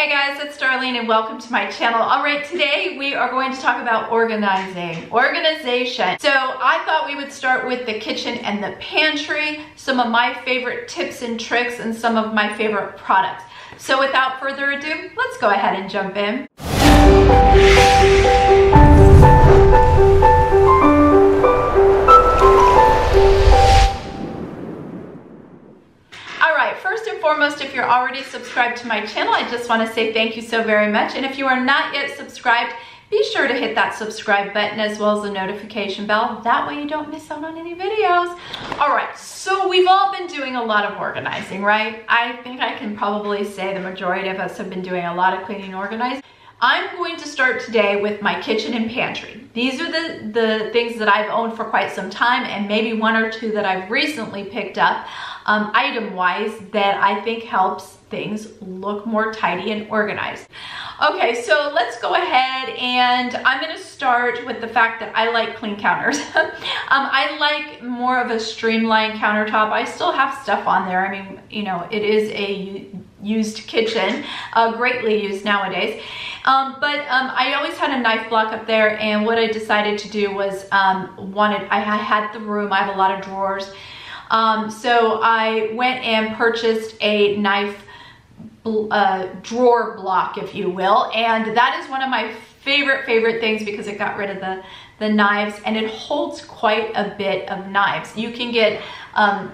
Hey guys, it's Darlene and welcome to my channel. All right, today we are going to talk about organization. So I thought we would start with the kitchen and the pantry, some of my favorite tips and tricks and some of my favorite products. So without further ado, let's go ahead and jump in. First and foremost, if you're already subscribed to my channel, I just want to say thank you so very much. And if you are not yet subscribed, be sure to hit that subscribe button as well as the notification bell. That way you don't miss out on any videos. All right, so we've all been doing a lot of organizing, right? I think I can probably say the majority of us have been doing a lot of cleaning and organizing. I'm going to start today with my kitchen and pantry. These are the things that I've owned for quite some time, and maybe one or two that I've recently picked up item-wise that I think helps things look more tidy and organized. Okay, so let's go ahead and I'm gonna start with the fact that I like clean counters. I like more of a streamlined countertop. I still have stuff on there. I mean, you know, it is a used kitchen, greatly used nowadays. I always had a knife block up there, and what I decided to do was I had the room, I have a lot of drawers. So I went and purchased a knife drawer block, if you will, and that is one of my favorite things because it got rid of the knives, and it holds quite a bit of knives. You can get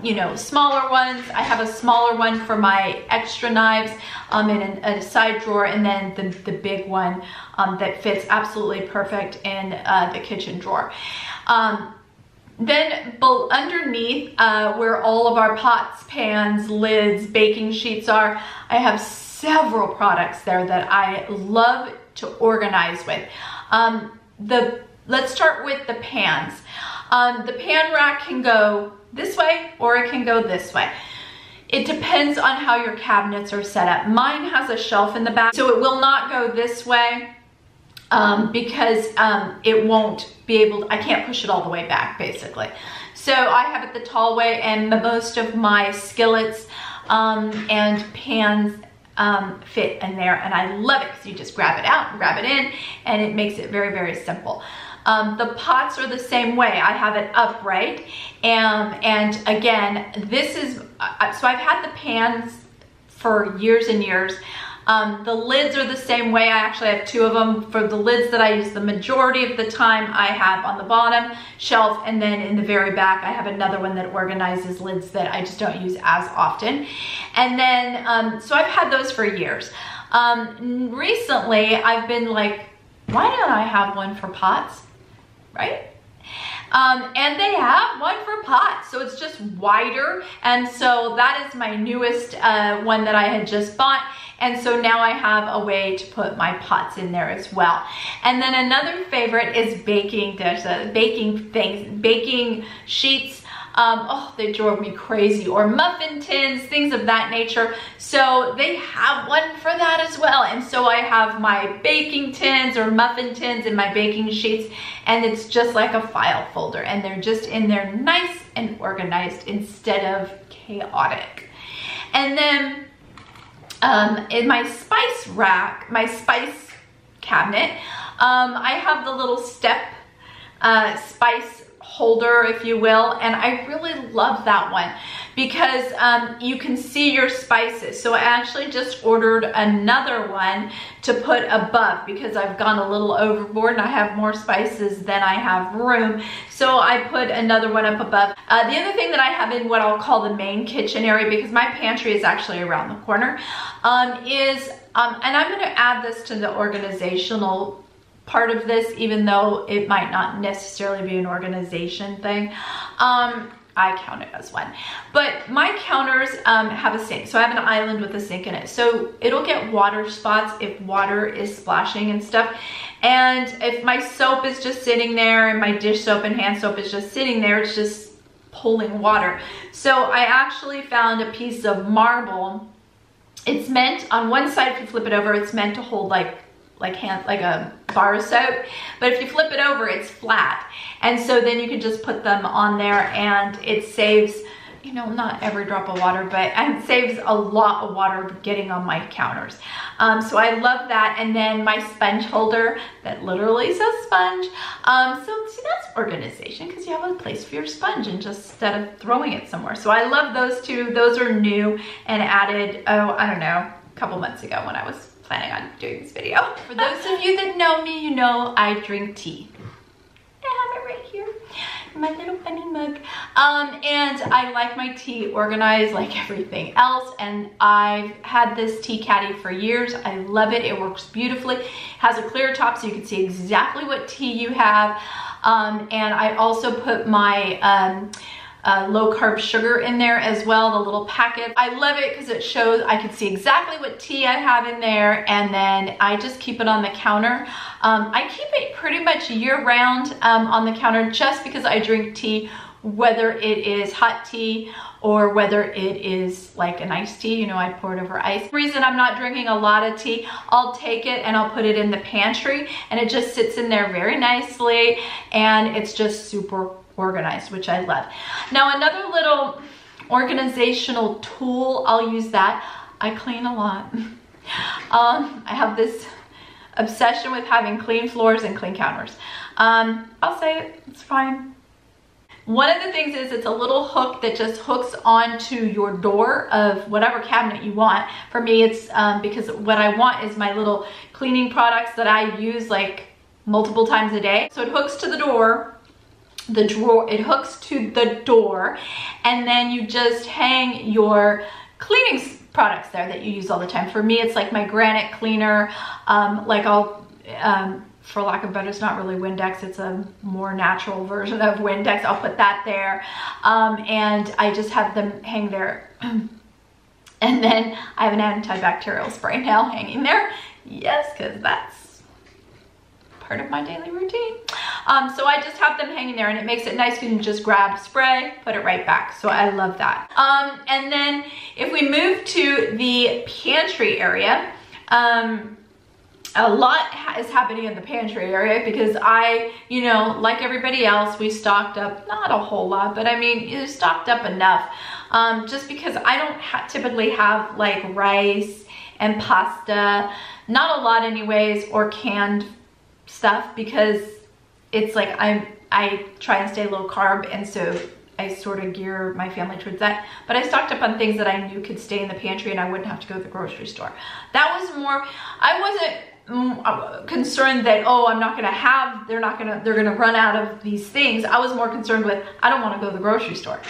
you know, smaller ones. I have a smaller one for my extra knives in a side drawer, and then the big one that fits absolutely perfect in the kitchen drawer. Then underneath where all of our pots, pans, lids, baking sheets are, I have several products there that I love to organize with. Let's start with the pans. The pan rack can go this way or it can go this way. It depends on how your cabinets are set up. Mine has a shelf in the back, so it will not go this way. Because it won't be able to, I can't push it all the way back basically. So I have it the tall way, and most of my skillets and pans fit in there, and I love it because you just grab it out and grab it in, and it makes it very simple. The pots are the same way. I have it upright, and again, this is, so I've had the pans for years and years. The lids are the same way. I actually have two of them. For the lids that I use the majority of the time, I have on the bottom shelf, and then in the very back I have another one that organizes lids that I just don't use as often. And then, so I've had those for years. Recently I've been like, why don't I have one for pots, right? And they have one for pots, so it's just wider, and so that is my newest one that I had just bought, and so now I have a way to put my pots in there as well. And then another favorite is baking dishes, baking sheets. Oh, they drove me crazy, or muffin tins, things of that nature. So they have one for that as well. And so I have my baking tins or muffin tins and my baking sheets, and it's just like a file folder, and they're just in there nice and organized instead of chaotic. And then in my spice rack, my spice cabinet, I have the little step spice holder, if you will, and I really love that one because you can see your spices. So I actually just ordered another one to put above because I've gone a little overboard and I have more spices than I have room. So I put another one up above. The other thing that I have in what I'll call the main kitchen area, because my pantry is actually around the corner, is, and I'm gonna add this to the organizational part of this, even though it might not necessarily be an organization thing. I count it as one. But my counters have a sink. So I have an island with a sink in it. So it'll get water spots if water is splashing and stuff. And if my soap is just sitting there and my dish soap and hand soap is just sitting there, it's just pulling water. So I actually found a piece of marble. It's meant, on one side, if you flip it over, it's meant to hold like a bar of soap, but if you flip it over, it's flat, and so then you can just put them on there, and it saves, you know, not every drop of water, but it saves a lot of water getting on my counters. So I love that. And then my sponge holder that literally says sponge. So see, that's organization, because you have a place for your sponge and just instead of throwing it somewhere. So I love those two. Those are new and added, oh, I don't know, a couple months ago when I was planning on doing this video. For those of you that know me, you know I drink tea. I have it right here, my little funny mug. And I like my tea organized like everything else. And I've had this tea caddy for years. I love it. It works beautifully. It has a clear top so you can see exactly what tea you have. And I also put my low carb sugar in there as well, the little packet. I love it because it shows I can see exactly what tea I have in there, and then I just keep it on the counter. I keep it pretty much year round on the counter just because I drink tea, whether it is hot tea or whether it is like an iced tea, you know, I pour it over ice. For the reason I'm not drinking a lot of tea, I'll take it and I'll put it in the pantry, and it just sits in there very nicely, and it's just super organized, which I love. Now, another little organizational tool, I'll use that. I clean a lot. I have this obsession with having clean floors and clean counters. I'll say it, it's fine. One of the things is it's a little hook that just hooks onto your door of whatever cabinet you want. For me, it's because what I want is my little cleaning products that I use like multiple times a day. So it hooks to the door. The drawer, it hooks to the door, and then you just hang your cleaning products there that you use all the time. For me, it's like my granite cleaner, like I'll, for lack of better, it's not really Windex, it's a more natural version of Windex. I'll put that there, and I just have them hang there. And then I have an antibacterial spray now hanging there. Yes, because that's part of my daily routine. So I just have them hanging there, and it makes it nice. You can just grab spray, put it right back. So I love that. And then if we move to the pantry area, a lot is happening in the pantry area because I, you know, like everybody else, we stocked up, not a whole lot, but I mean, you stocked up enough. Just because I don't typically have like rice and pasta, not a lot anyways, or canned stuff, because it's like I try and stay low carb, and so I sort of gear my family towards that. But I stocked up on things that I knew could stay in the pantry and I wouldn't have to go to the grocery store. That was more, I wasn't concerned that, oh, I'm not gonna have, they're gonna run out of these things. I was more concerned with, I don't want to go to the grocery store.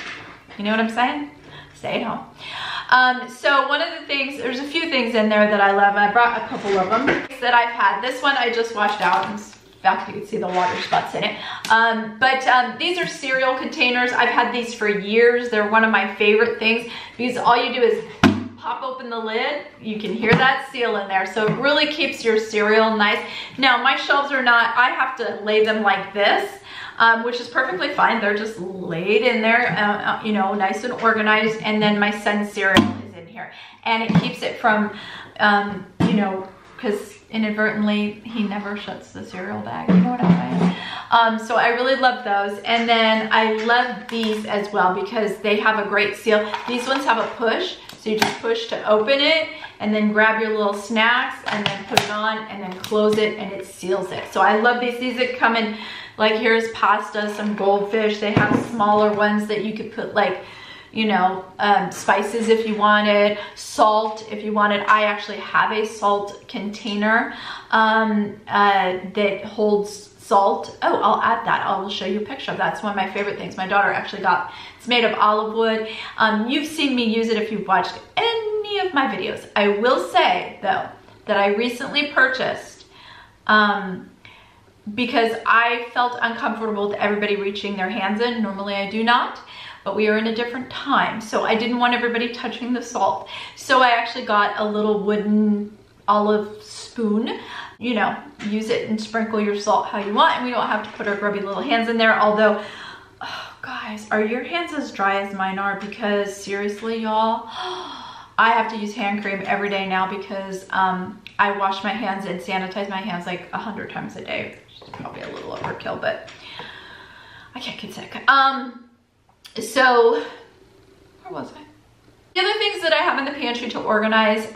You know what I'm saying? Stay at home. So one of the things, there's a few things in there that I love, and I brought a couple of them that I've had. This one I just washed out. In fact, you can see the water spots in it. But these are cereal containers. I've had these for years. They're one of my favorite things because all you do is pop open the lid. You can hear that seal in there. So it really keeps your cereal nice. Now, my shelves are not, I have to lay them like this, which is perfectly fine. They're just laid in there, you know, nice and organized. And then my son's cereal is in here. And it keeps it from, you know, because inadvertently he never shuts the cereal bag, you know what I'm saying? So I really love those. And then I love these as well because they have a great seal. These ones have a push, so you just push to open it and then grab your little snacks and then put it on and then close it and it seals it. So I love these. These that come in, like here's pasta, some goldfish. They have smaller ones that you could put like, you know, spices if you wanted, salt if you wanted. I actually have a salt container that holds salt. Oh, I'll add that. I will show you a picture of that. It's one of my favorite things. My daughter actually got, it's made of olive wood. You've seen me use it if you've watched any of my videos. I will say though, that I recently purchased, because I felt uncomfortable with everybody reaching their hands in. Normally I do not. But we are in a different time, so I didn't want everybody touching the salt. So I actually got a little wooden olive spoon. You know, use it and sprinkle your salt how you want, and we don't have to put our grubby little hands in there. Although, oh, guys, are your hands as dry as mine are? Because seriously, y'all, I have to use hand cream every day now because I wash my hands and sanitize my hands like 100 times a day. Which is probably a little overkill, but I can't get sick. So Where was I? The other things that I have in the pantry to organize,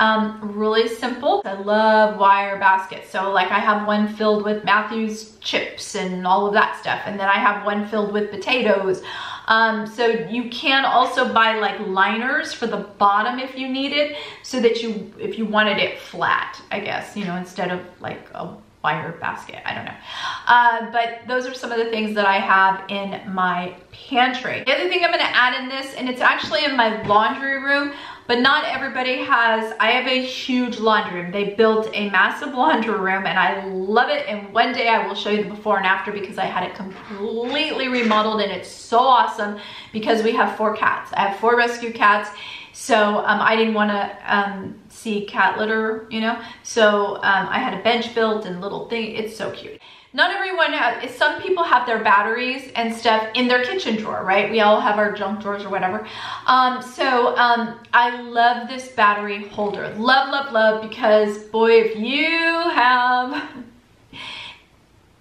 really simple. I love wire baskets. So like I have one filled with Matthew's chips and all of that stuff. And then I have one filled with potatoes. So you can also buy like liners for the bottom if you need it, so that if you wanted it flat, I guess, you know, instead of like a wire basket, I don't know. But those are some of the things that I have in my pantry. The other thing I'm gonna add in this, and it's actually in my laundry room, but not everybody has, I have a huge laundry room. They built a massive laundry room and I love it. And one day I will show you the before and after, because I had it completely remodeled and it's so awesome because we have 4 cats. I have 4 rescue cats. So I didn't want to see cat litter, you know, so I had a bench built and little thing. It's so cute. Not everyone has, some people have their batteries and stuff in their kitchen drawer, right? We all have our junk drawers or whatever. I love this battery holder. Love, love, love, because boy, if you have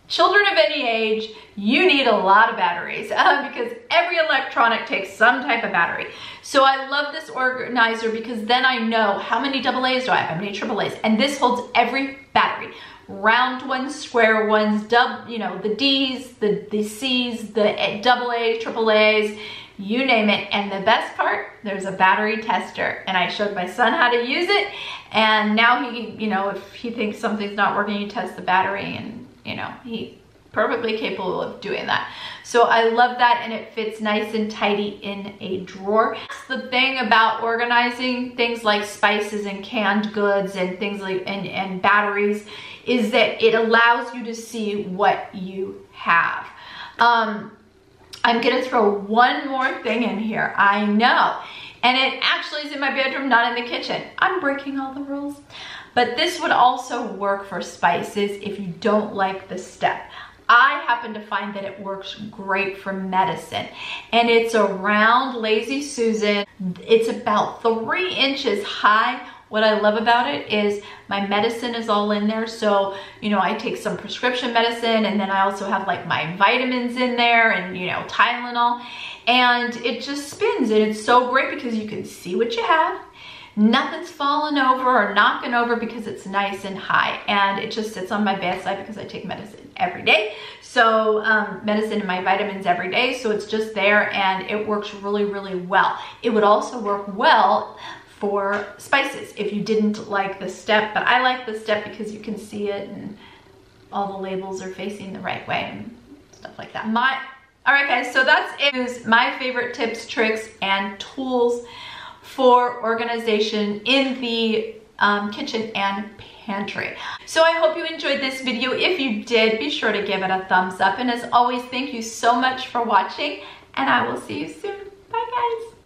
children of any age, you need a lot of batteries because every electronic takes some type of battery. So I love this organizer because then I know how many AA's do I have, how many AA's, and this holds every battery. Round ones, square ones, you know, the D's, the C's, the AA, AA's, you name it. And the best part, there's a battery tester, and I showed my son how to use it, and now he, you know, if he thinks something's not working, he tests the battery, and you know, he's perfectly capable of doing that. So I love that, and it fits nice and tidy in a drawer. That's the thing about organizing things like spices and canned goods and things like and batteries, is that it allows you to see what you have. I'm gonna throw one more thing in here, I know, and it actually is in my bedroom, not in the kitchen. I'm breaking all the rules. But this would also work for spices if you don't like the step. I happen to find that it works great for medicine. And it's a round Lazy Susan. It's about 3 inches high. What I love about it is my medicine is all in there. So, you know, I take some prescription medicine, and then I also have like my vitamins in there, and, you know, Tylenol. And it just spins, and it's so great because you can see what you have. Nothing's falling over or knocking over because it's nice and high, and it just sits on my bedside because I take medicine every day. So medicine and my vitamins every day, so it's just there, and it works really, really well. It would also work well for spices if you didn't like the step, but I like the step because you can see it and all the labels are facing the right way and stuff like that. All right guys, so that's it. Is my favorite tips, tricks, and tools for organization in the kitchen and pantry. So I hope you enjoyed this video. If you did, be sure to give it a thumbs up. And as always, thank you so much for watching, and I will see you soon. Bye guys.